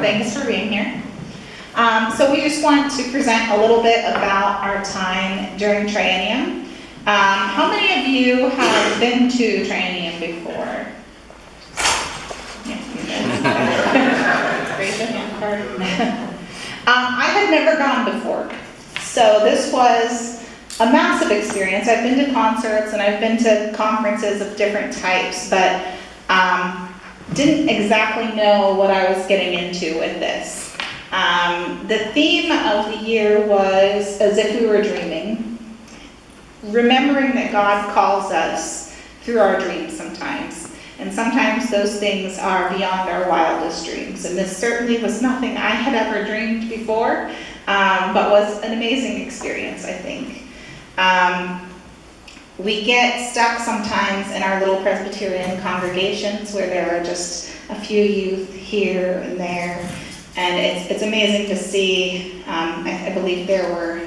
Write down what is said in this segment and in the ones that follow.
Thanks for being here. So we just want to present a little bit about our time during Triennium. How many of you have been to Triennium before? Yeah, you guys. Raise your hand card. I had never gone before, so this was a massive experience. I've been to concerts and I've been to conferences of different types, but didn't exactly know what I was getting into with this. The theme of the year was as if we were dreaming, remembering that God calls us through our dreams sometimes. And sometimes those things are beyond our wildest dreams. And this certainly was nothing I had ever dreamed before, but was an amazing experience, I think. We get stuck sometimes in our little Presbyterian congregations where there are just a few youth here and there. And it's amazing to see. I believe there were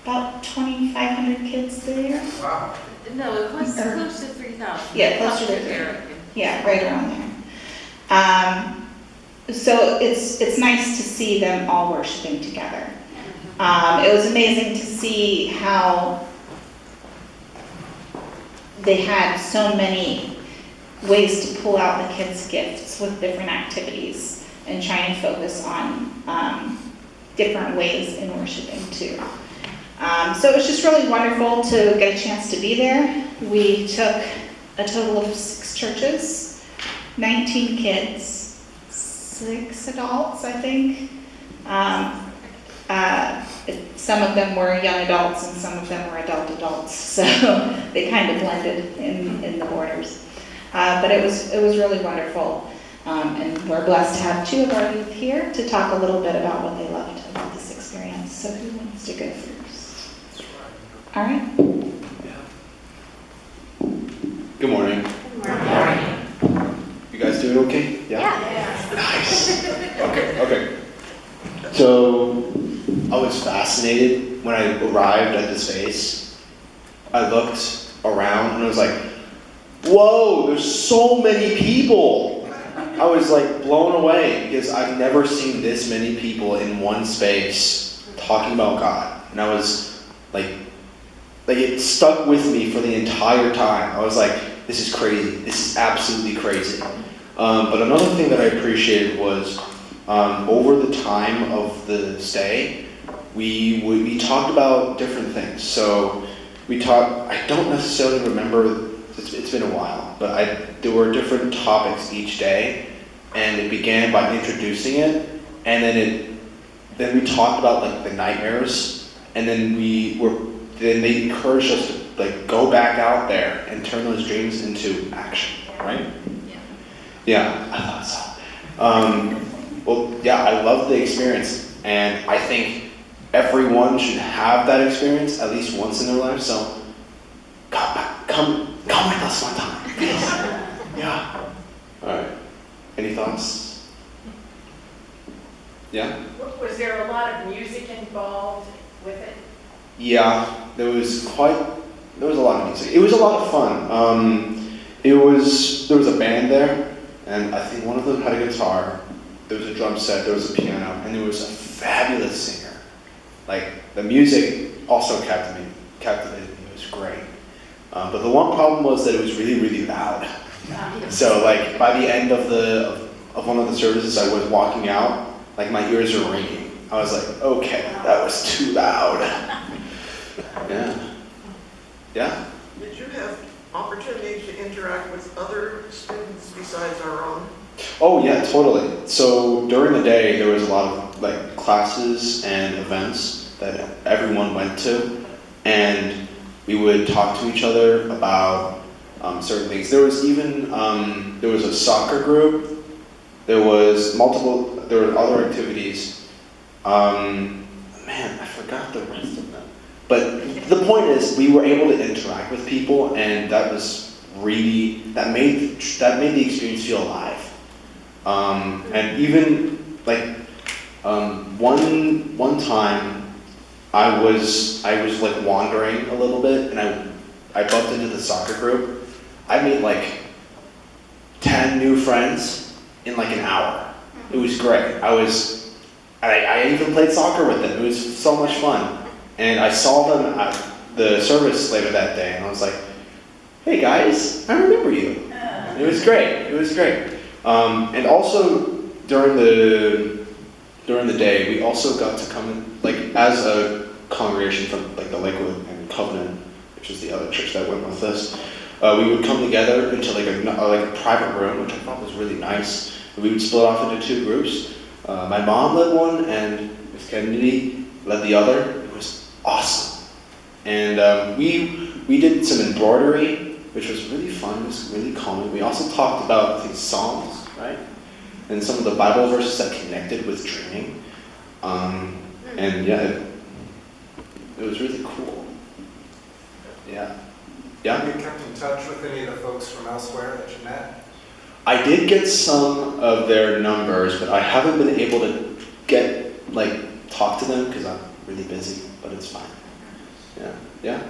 about 2,500 kids there. Wow. No, it was close to 3,000. Yeah, close to 3,000. Yeah, right around there. So it's nice to see them all worshiping together. It was amazing to see how they had so many ways to pull out the kids' gifts with different activities and try and focus on different ways in worshiping too. So it was just really wonderful to get a chance to be there. We took a total of 6 churches, 19 kids, 6 adults, I think. Some of them were young adults and some of them were adults, so they kind of blended in the borders. But it was really wonderful, and we're blessed to have 2 of our youth here to talk a little bit about what they loved about this experience. So who wants to go first? All right. Good morning. Good morning. You guys doing okay? Yeah. Nice. Okay. So, I was fascinated when I arrived at the space. I looked around and I was like, whoa, there's so many people. I was like blown away because I've never seen this many people in one space talking about God. And I was like it stuck with me for the entire time. I was like, this is crazy. This is absolutely crazy. But another thing that I appreciated was over the time of the stay, we talked about different things. So I don't necessarily remember, it's been a while, but there were different topics each day, and it began by introducing it, and then we talked about like the nightmares, and then they encouraged us to like go back out there and turn those dreams into action, right? Yeah, I thought so. Well, yeah, I loved the experience, and I think everyone should have that experience at least once in their life. So, come with us one time, please. Yeah. All right. Any thoughts? Yeah. Was there a lot of music involved with it? Yeah, there was a lot of music. It was a lot of fun. There was a band there, and I think one of them had a guitar. There was a drum set, there was a piano, and there was a fabulous singer. Like, the music also captivated me. It was great. But the one problem was that it was really, really loud. So, like, by the end of one of the services, I was walking out, like, my ears were ringing. I was like, okay, that was too loud. Yeah? Did you have opportunity to interact with other students besides our own? Oh yeah, totally. So during the day, there was a lot of like classes and events that everyone went to, and we would talk to each other about certain things. There was even there was a soccer group. There were other activities. Man, I forgot the rest of them. But the point is, we were able to interact with people, and that was really that made the experience feel alive. And even like one time, I was like wandering a little bit, and I bumped into the soccer group. I made like 10 new friends in like an hour. It was great. I even played soccer with them. It was so much fun. And I saw them at the service later that day, and I was like, hey guys, I remember you. It was great. It was great. And also during the day, we also got to come in, like as a congregation from like the Lakewood and Covenant, which is the other church that went with us. We would come together into like a private room, which I thought was really nice. We would split off into two groups. My mom led one, and Miss Kennedy led the other. It was awesome. And we did some embroidery, which was really fun. It was really calming. We also talked about these Psalms, right? And some of the Bible verses that connected with dreaming. And yeah, it was really cool. Yeah. Yeah? Have you kept in touch with any of the folks from elsewhere that you met? I did get some of their numbers, but I haven't been able to talk to them because I'm really busy, but it's fine. Yeah. Yeah?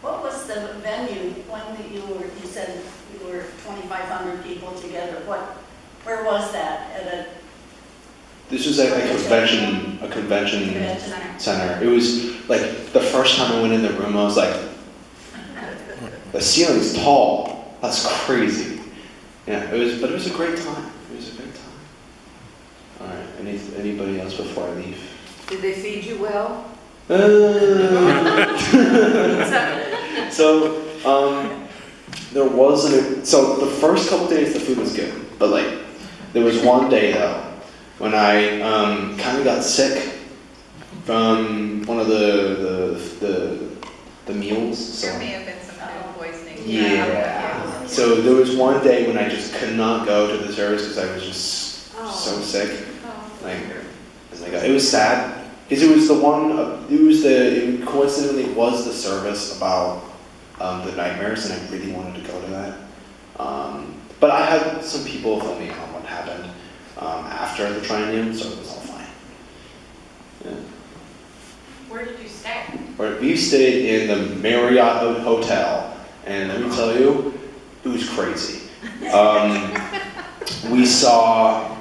What was the venue when you said you were 2,500 people together? Where was that? This was at a convention center. It was like the first time I went in the room, I was like, the ceiling's tall. That's crazy. Yeah, but it was a great time. It was a great time. All right, anybody else before I leave? Did they feed you well? So, there wasn't. So the first couple days the food was good, but there was one day though when I kind of got sick from one of the meals. So. There may have been some food poisoning. Yeah. So there was one day when I just could not go to the service because I was just so sick. It was sad because it was the one. It coincidentally was the service about the nightmares, and I really wanted to go to that. But I had some people tell me on what happened after the Triennium, so it was all fine. Yeah. Where did you stay? We stayed in the Marriott Hotel, and let me tell you, it was crazy. We saw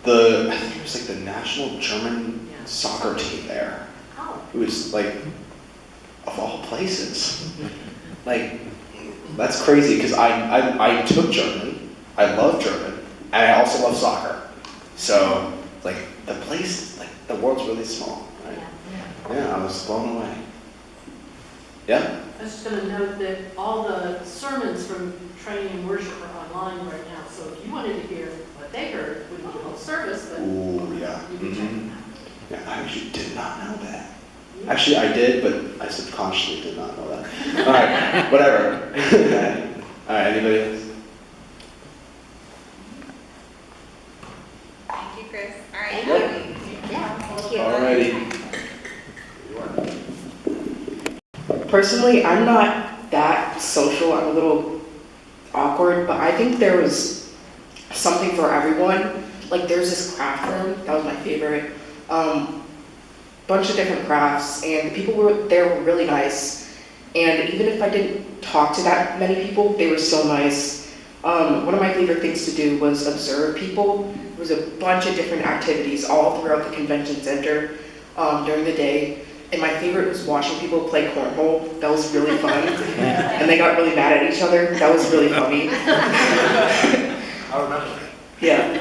I think it was the national German soccer team there. Oh. It was of all places. That's crazy because I took German, I love German, and I also love soccer. So the place, the world's really small, right? Yeah, I was blown away. Yeah? I was just going to note that all the sermons from Training Worship are online right now, so if you wanted to hear what they heard, we would hold service, but Ooh, yeah. you can check them out. Yeah, I actually did not know that. Actually, I did, but I subconsciously did not know that. All right, whatever. All right, anybody else? Thank you, Chris. All right. Alrighty. Personally, I'm not that social. I'm a little awkward, but I think there was something for everyone. There's this craft room, that was my favorite. Bunch of different crafts, and the people there were really nice. And even if I didn't talk to that many people, they were still nice. One of my favorite things to do was observe people. There was a bunch of different activities all throughout the convention center during the day. And my favorite was watching people play cornhole. That was really fun. And they got really mad at each other. That was really funny. I remember. Yeah.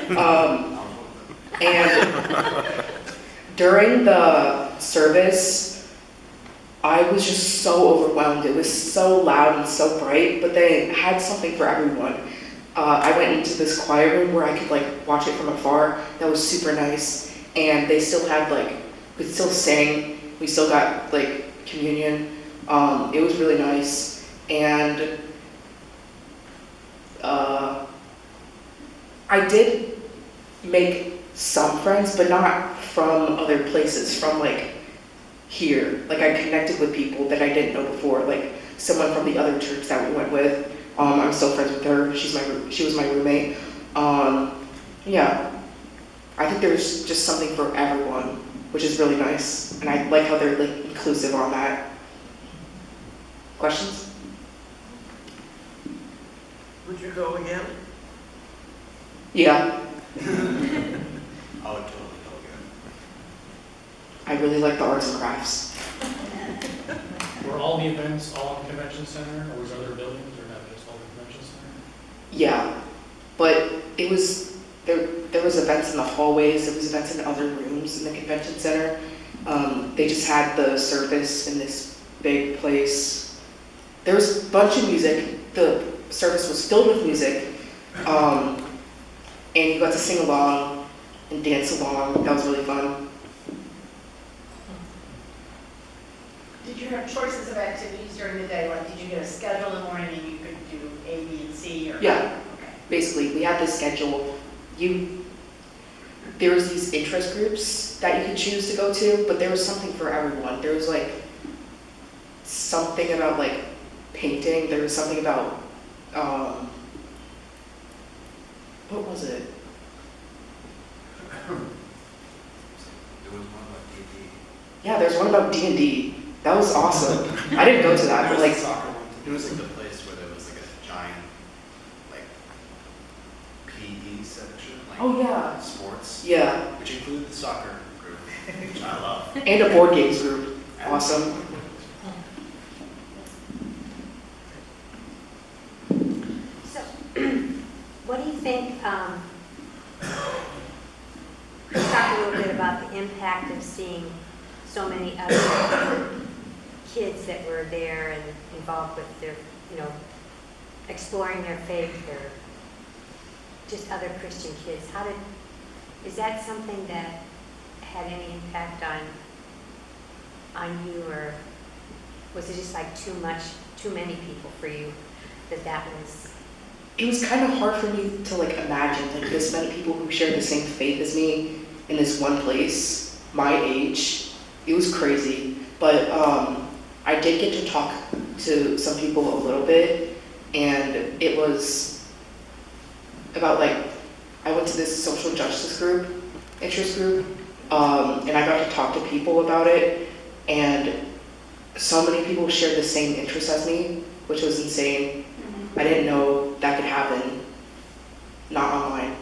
And during the service, I was just so overwhelmed. It was so loud and so bright, but they had something for everyone. I went into this choir room where I could watch it from afar. That was super nice. And they still had we could still sing. We still got communion. It was really nice. And I did make some friends, but not from other places, from here. I connected with people that I didn't know before, someone from the other church that we went with. I'm still friends with her. She was my roommate. Yeah, I think there's just something for everyone, which is really nice, and I like how they're inclusive on that. Questions? Would you go again? Yeah. I really like the arts and crafts. Were all the events all in the convention center, or was there other buildings, or not just all the convention center? Yeah, but it was, there was events in the hallways, there was events in other rooms in the convention center. They just had the service in this big place. There was a bunch of music, the service was filled with music, and you got to sing along and dance along, that was really fun. Did you have choices of activities during the day? Like, did you get a schedule in the morning and you could do A, B, and C, or? Yeah. Okay. Basically, we had this schedule. There was these interest groups that you could choose to go to, but there was something for everyone. There was like something about like painting. There was something about what was it? There was one about D&D. Yeah, there's one about D&D. That was awesome. I didn't go to that, but like It was like the place where there was like a giant, like, PE section, like oh yeah, sports, yeah, which included the soccer group, which I love. and a board games group. Awesome. So, what do you think, talk a little bit about the impact of seeing so many other kids that were there and involved with their, exploring their faith or just other Christian kids. Is that something that had any impact on you, or was it just like too many people for you that was? It was kind of hard for me to like imagine like this many people who share the same faith as me in this one place, my age. It was crazy, but I did get to talk to some people a little bit, and it was about like, I went to this social justice group, interest group, and I got to talk to people about it, and so many people shared the same interests as me, which was insane. I didn't know that could happen, not online.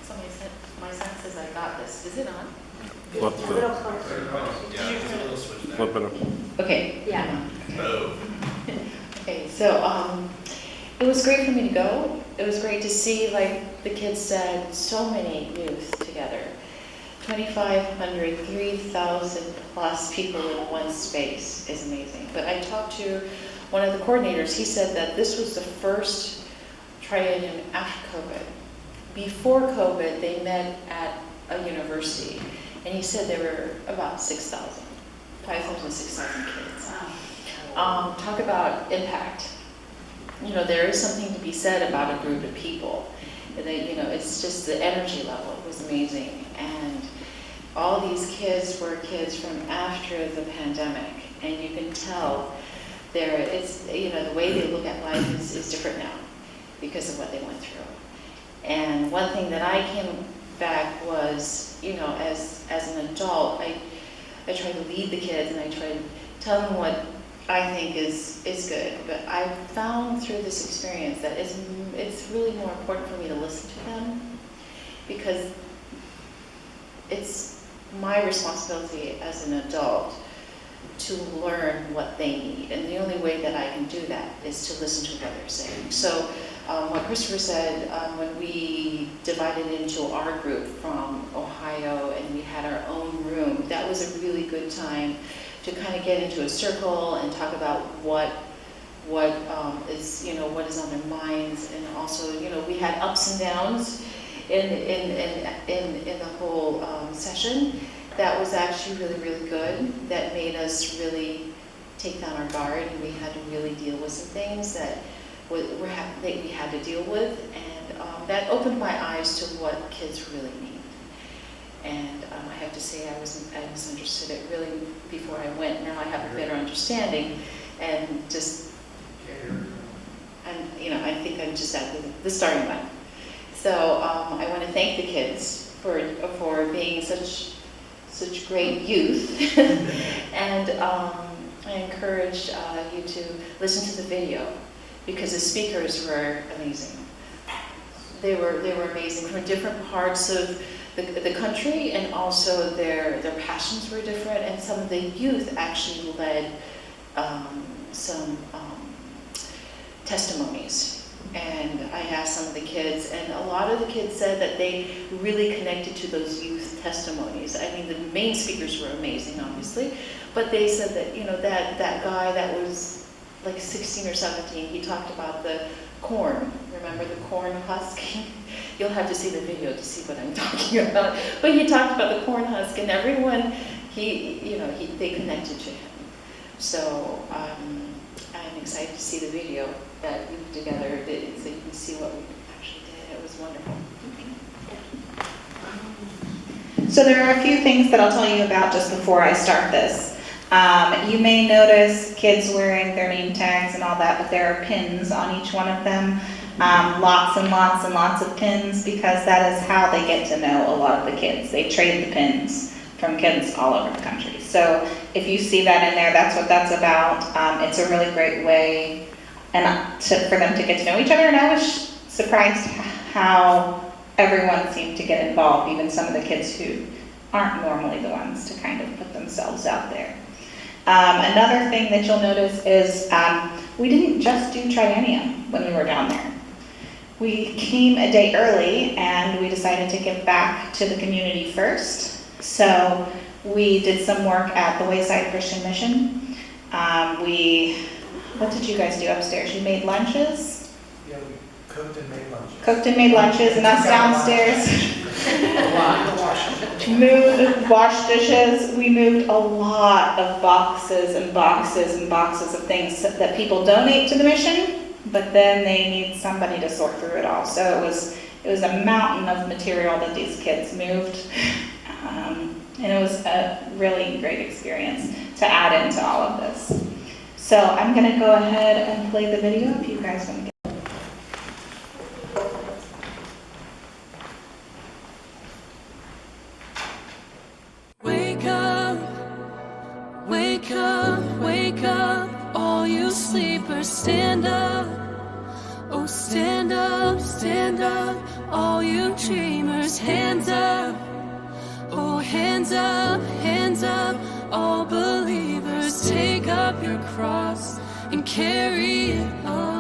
Somebody said, my son says I got this. Is it on? A little closer. Yeah, there's a little switch there. Flip it up. Okay. Yeah. Oh. Okay, so it was great for me to go. It was great to see, like the kids said, so many youth together. 2,500, 3,000 plus people in one space is amazing. But I talked to one of the coordinators. He said that this was the first Triennium after COVID. Before COVID, they met at a university, and he said there were about 6,000, 5,000, 6,000 kids. Talk about impact. There is something to be said about a group of people. And it's just the energy level was amazing. And all these kids were kids from after the pandemic, and you can tell the way they look at life is different now because of what they went through. And one thing that I came back was, as an adult, I try to lead the kids and I try to tell them what I think is good. But I found through this experience that it's really more important for me to listen to them, because it's my responsibility as an adult to learn what they need. And the only way that I can do that is to listen to what they're saying. So what Christopher said, when we divided into our group from Ohio and we had our own room, that was a really good time to kind of get into a circle and talk about what is on their minds. And also, we had ups and downs in the whole session. That was actually really, really good. That made us really take down our guard, and we had to really deal with some things that we had to deal with, and that opened my eyes to what kids really need. And I have to say, I misunderstood it really before I went. Now I have a better understanding, and I think I'm just at the starting line. So I want to thank the kids for being such such great youth. And I encourage you to listen to the video because the speakers were amazing. They were amazing from different parts of the country, and also their passions were different, and some of the youth actually led some testimonies. And I asked some of the kids, and a lot of the kids said that they really connected to those youth testimonies. I mean, the main speakers were amazing, obviously, but they said that, you know, that guy that was like 16 or 17, he talked about the corn. Remember the corn husking? You'll have to see the video to see what I'm talking about. But he talked about the corn husk, and everyone, they connected to him. So I'm excited to see the video that we put together, so you can see what we actually did. It was wonderful. So there are a few things that I'll tell you about just before I start this. You may notice kids wearing their name tags and all that, but there are pins on each one of them. Lots and lots and lots of pins, because that is how they get to know a lot of the kids. They trade the pins from kids all over the country. So if you see that in there, that's what that's about. It's a really great way for them to get to know each other. And I was surprised how everyone seemed to get involved, even some of the kids who aren't normally the ones to kind of put themselves out there. Another thing that you'll notice is we didn't just do Triennium when we were down there. We came a day early and we decided to give back to the community first. So we did some work at the Wayside Christian Mission. What did you guys do upstairs? You made lunches? Yeah, we cooked and made lunches. Cooked and made lunches, and us downstairs washed dishes. We moved a lot of boxes and boxes and boxes of things that people donate to the mission, but then they need somebody to sort through it all. So it was a mountain of material that these kids moved, and it was a really great experience to add into all of this. So I'm going to go ahead and play the video if you guys want to get. Wake up, wake up, wake up, all you sleepers, stand up. Oh, stand up, stand up, all you dreamers, hands up. Oh, hands up, all believers, take up your cross and carry it on.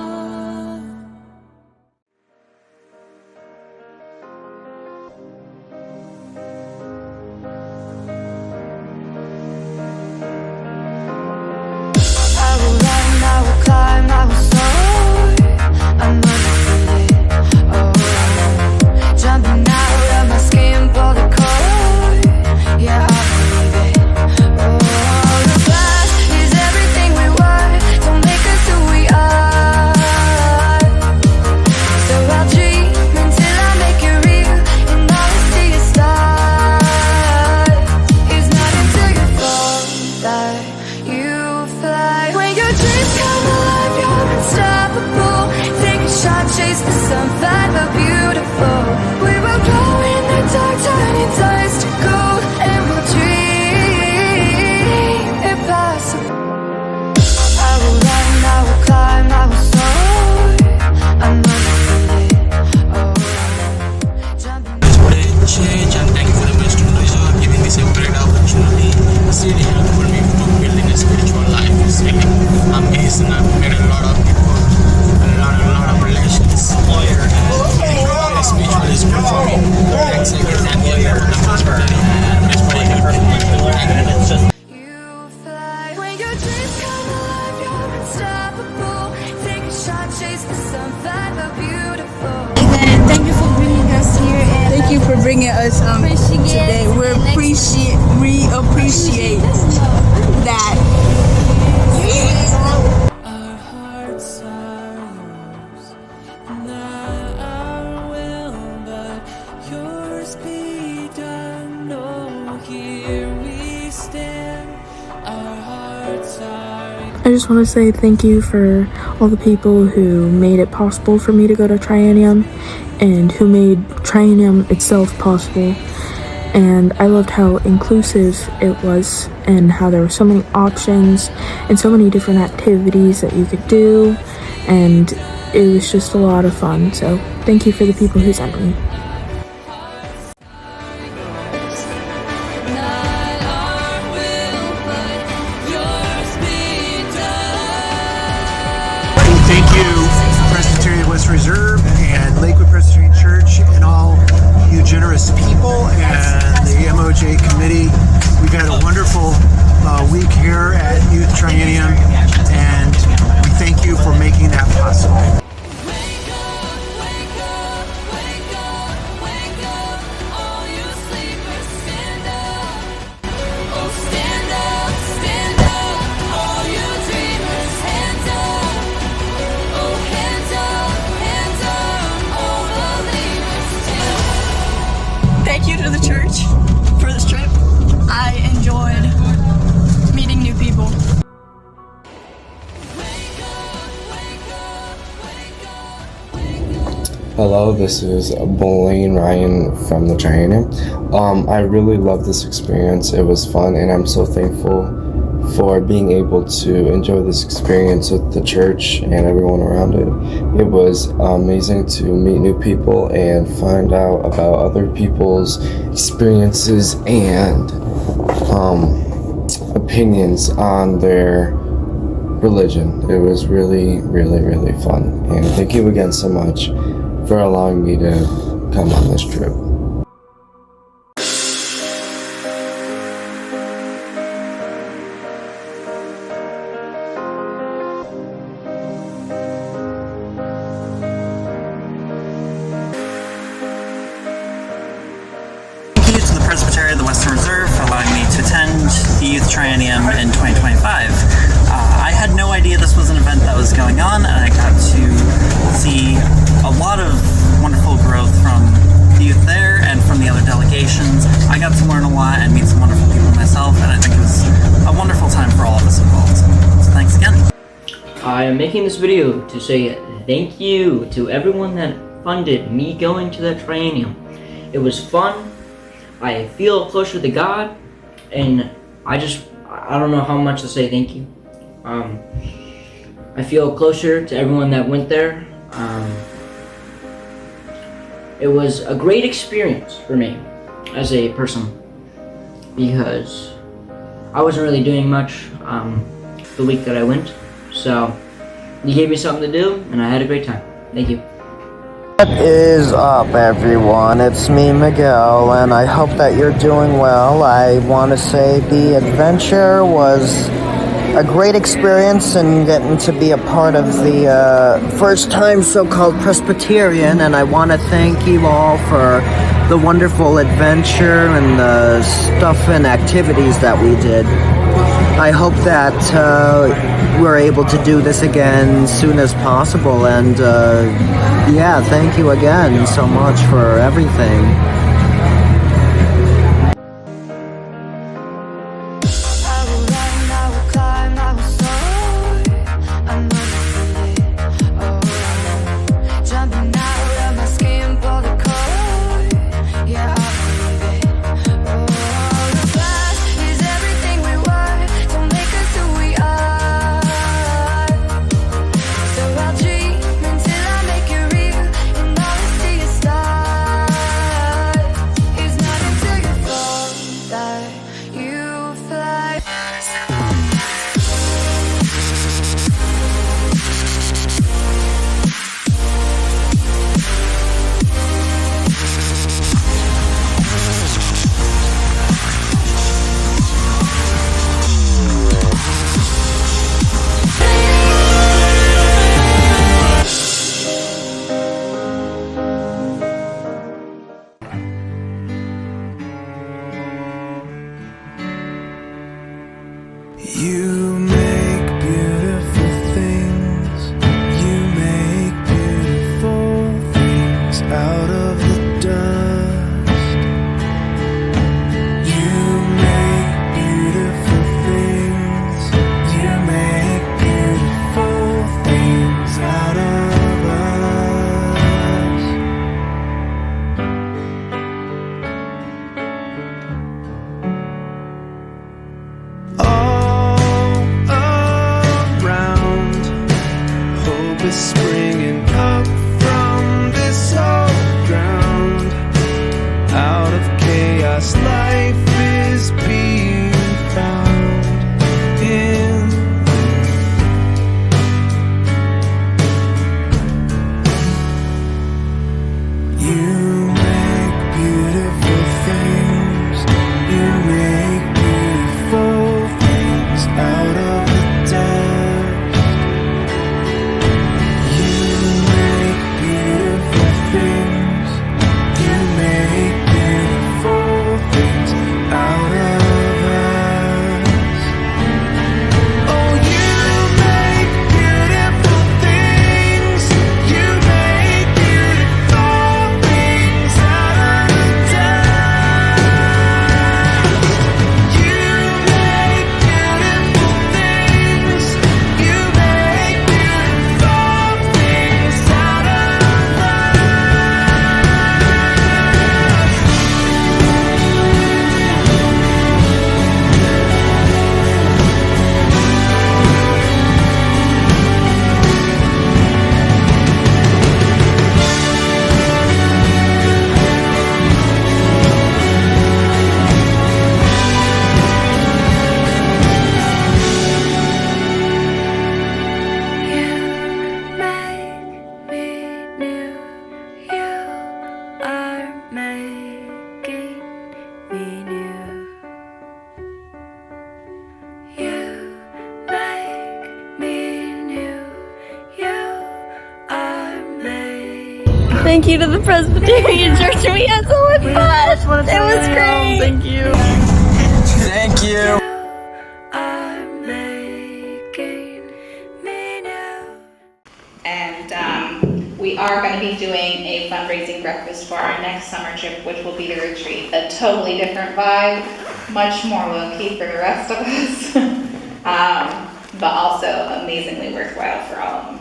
I will run, I will climb, I will soar. I'm undefeated, oh, jumping out of my skin for the core. Yeah, I believe it. Oh, the past is everything we were. Don't make us who we are. So I'll dream until I make it real, and all I see is stars. It's not until you fall that you fly. When your dreams come alive, you're unstoppable. Take a shot, chase the sun, find the beautiful. We will glow in the dark, turning dust to gold, and we'll dream impossible. I will run, I will climb, I will soar. I'm undefeated, oh, jumping. Change, and thank you for the best for giving this a great opportunity. It's really helpful me to building a spiritual life. It's really amazing. I've met a lot of people, a lot of relations. The spiritual is good for me. Thanks again. And here at the Presbyterian, it's very helpful. Thank you. You fly. When your dreams come alive, you're unstoppable. Take a shot, chase the sun, find the beautiful. And thank you for bringing us here. And thank you for bringing us today. We appreciate that. Our hearts are yours, not our will, but yours be done. Oh, here we stand. Our hearts are yours. I just want to say thank you for all the people who made it possible for me to go to Triennium and who made Triennium itself possible. And I loved how inclusive it was and how there were so many options and so many different activities that you could do, and it was just a lot of fun. So thank you for the people who sent me. Thank you, Presbyterian West Reserve and Lakewood Presbyterian Church and all you generous people and the MOJ committee. We've had a wonderful week here at Youth Triennium, and we thank you for making that possible. Thank you to the church for this trip. I enjoyed meeting new people. Hello, this is Blaine Ryan from the Triennium. I really loved this experience. It was fun, and I'm so thankful for being able to enjoy this experience with the church and everyone around it. It was amazing to meet new people and find out about other people's experiences and opinions on their religion. It was really, really, really fun. And thank you again so much for allowing me to come on this trip. Thank you to the Presbyterian of the Western Reserve for allowing me to attend the Youth Triennium in 2025. I had no idea this was an event that was going on, and I got to see a lot of wonderful growth from the youth there and from the other delegations. I got to learn a lot and meet some wonderful people myself, and I think it was a wonderful time for all of us involved. So thanks again. I am making this video to say thank you to everyone that funded me going to the Triennium. It was fun. I feel closer to God, and I don't know how much to say thank you. I feel closer to everyone that went there. It was a great experience for me as a person because I wasn't really doing much the week that I went, so you gave me something to do, and I had a great time. Thank you. What is up, everyone? It's me, Miguel, and I hope that you're doing well. I want to say the adventure was a great experience and getting to be a part of the first time so-called Presbyterian, and I want to thank you all for the wonderful adventure and the stuff and activities that we did. I hope that we're able to do this again soon as possible, and yeah, thank you again so much for everything. springing up from this old ground. Out of chaos, life is being found in. You make beautiful things. You make beautiful things out of the dust. You make beautiful things. You make beautiful things out of us. Oh, you make beautiful things. You make beautiful things out of the dust. You make beautiful things. You make beautiful things out of Thank you to the Presbyterian Church. We had so much fun. It was great. Thank you. Thank you. And we are going to be doing a fundraising breakfast for our next summer trip, which will be the retreat. A totally different vibe, much more low-key for the rest of us, but also amazingly worthwhile for all of them.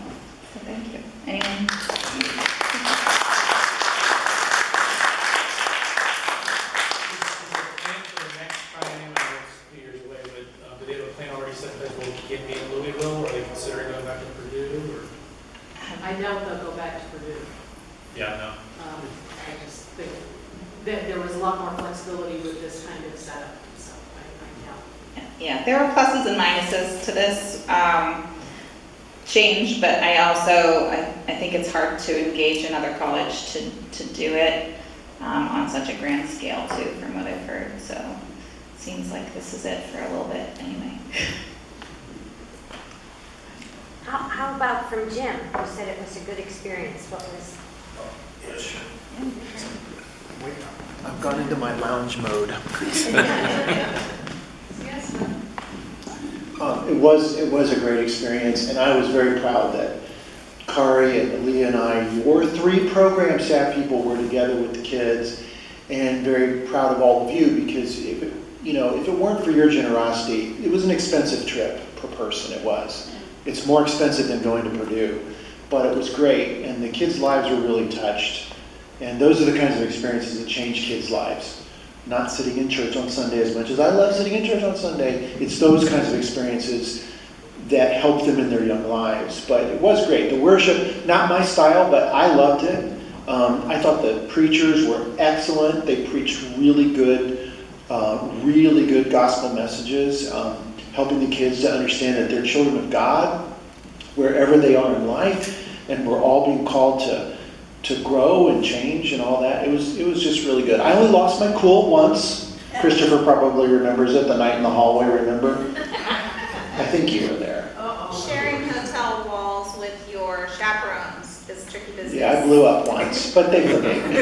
So thank you. Anyone? Do they have a plan already set that will get me in Louisville, or are they considering going back to Purdue, or? I doubt they'll go back to Purdue. Yeah, no. I just think that there was a lot more flexibility with this kind of setup, so I doubt. Yeah, there are pluses and minuses to this change, but I think it's hard to engage another college to do it on such a grand scale too, from what I've heard. So it seems like this is it for a little bit anyway. How about from Jim? You said it was a good experience. What was? Yeah, sure. I've gone into my lounge mode. It was a great experience, and I was very proud that Kari and Leah and I, or 3 program staff people, were together with the kids, and very proud of all of you, because if it weren't for your generosity, it was an expensive trip per person. It was. It's more expensive than going to Purdue, but it was great, and the kids' lives were really touched. And those are the kinds of experiences that change kids' lives. Not sitting in church on Sunday as much as I love sitting in church on Sunday. It's those kinds of experiences that help them in their young lives. But it was great. The worship, not my style, but I loved it. I thought the preachers were excellent. They preached really good gospel messages, helping the kids to understand that they're children of God wherever they are in life, and we're all being called to grow and change and all that. It was just really good. I only lost my cool once. Christopher probably remembers it, the night in the hallway, remember? I think you were there. Sharing hotel walls with your chaperones is tricky business. Yeah, I blew up once, but they forgave me.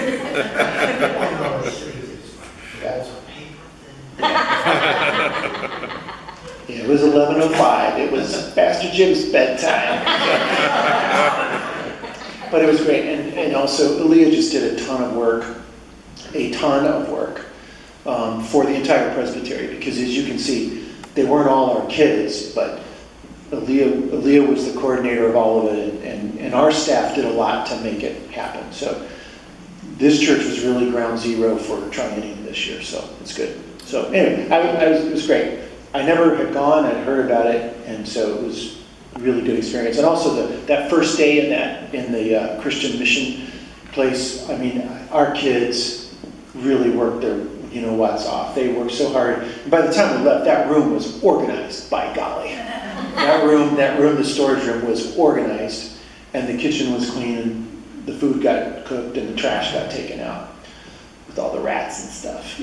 It was 11:05. It was Pastor Jim's bedtime. But it was great. And also, Leah just did a ton of work for the entire Presbyterian, because as you can see, they weren't all our kids, but Leah was the coordinator of all of it, and our staff did a lot to make it happen. So this church was really ground zero for Triennium this year, so it's good. So anyway, it was great. I never had gone, I'd heard about it, and so it really good experience. And also that first day in the Christian mission place, I mean, our kids really worked their you-know-whats off. They worked so hard. And by the time we left, that room was organized, by golly. That room, the storage room was organized, and the kitchen was clean, and the food got cooked, and the trash got taken out with all the rats and stuff.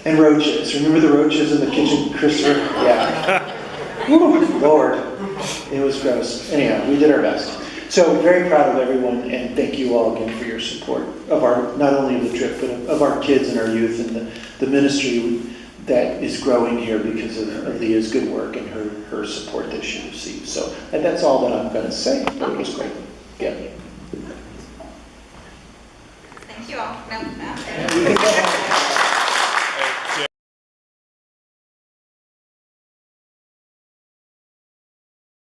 And roaches. Remember the roaches in the kitchen, Christopher? Yeah. Woo, Lord. It was gross. Anyhow, we did our best. So very proud of everyone, and thank you all again for your support of our, not only of the trip, but of our kids and our youth and the ministry that is growing here because of Leah's good work and her support that she received. So and that's all that I'm going to say. It was great. Yeah. Thank you all. No. You can go home.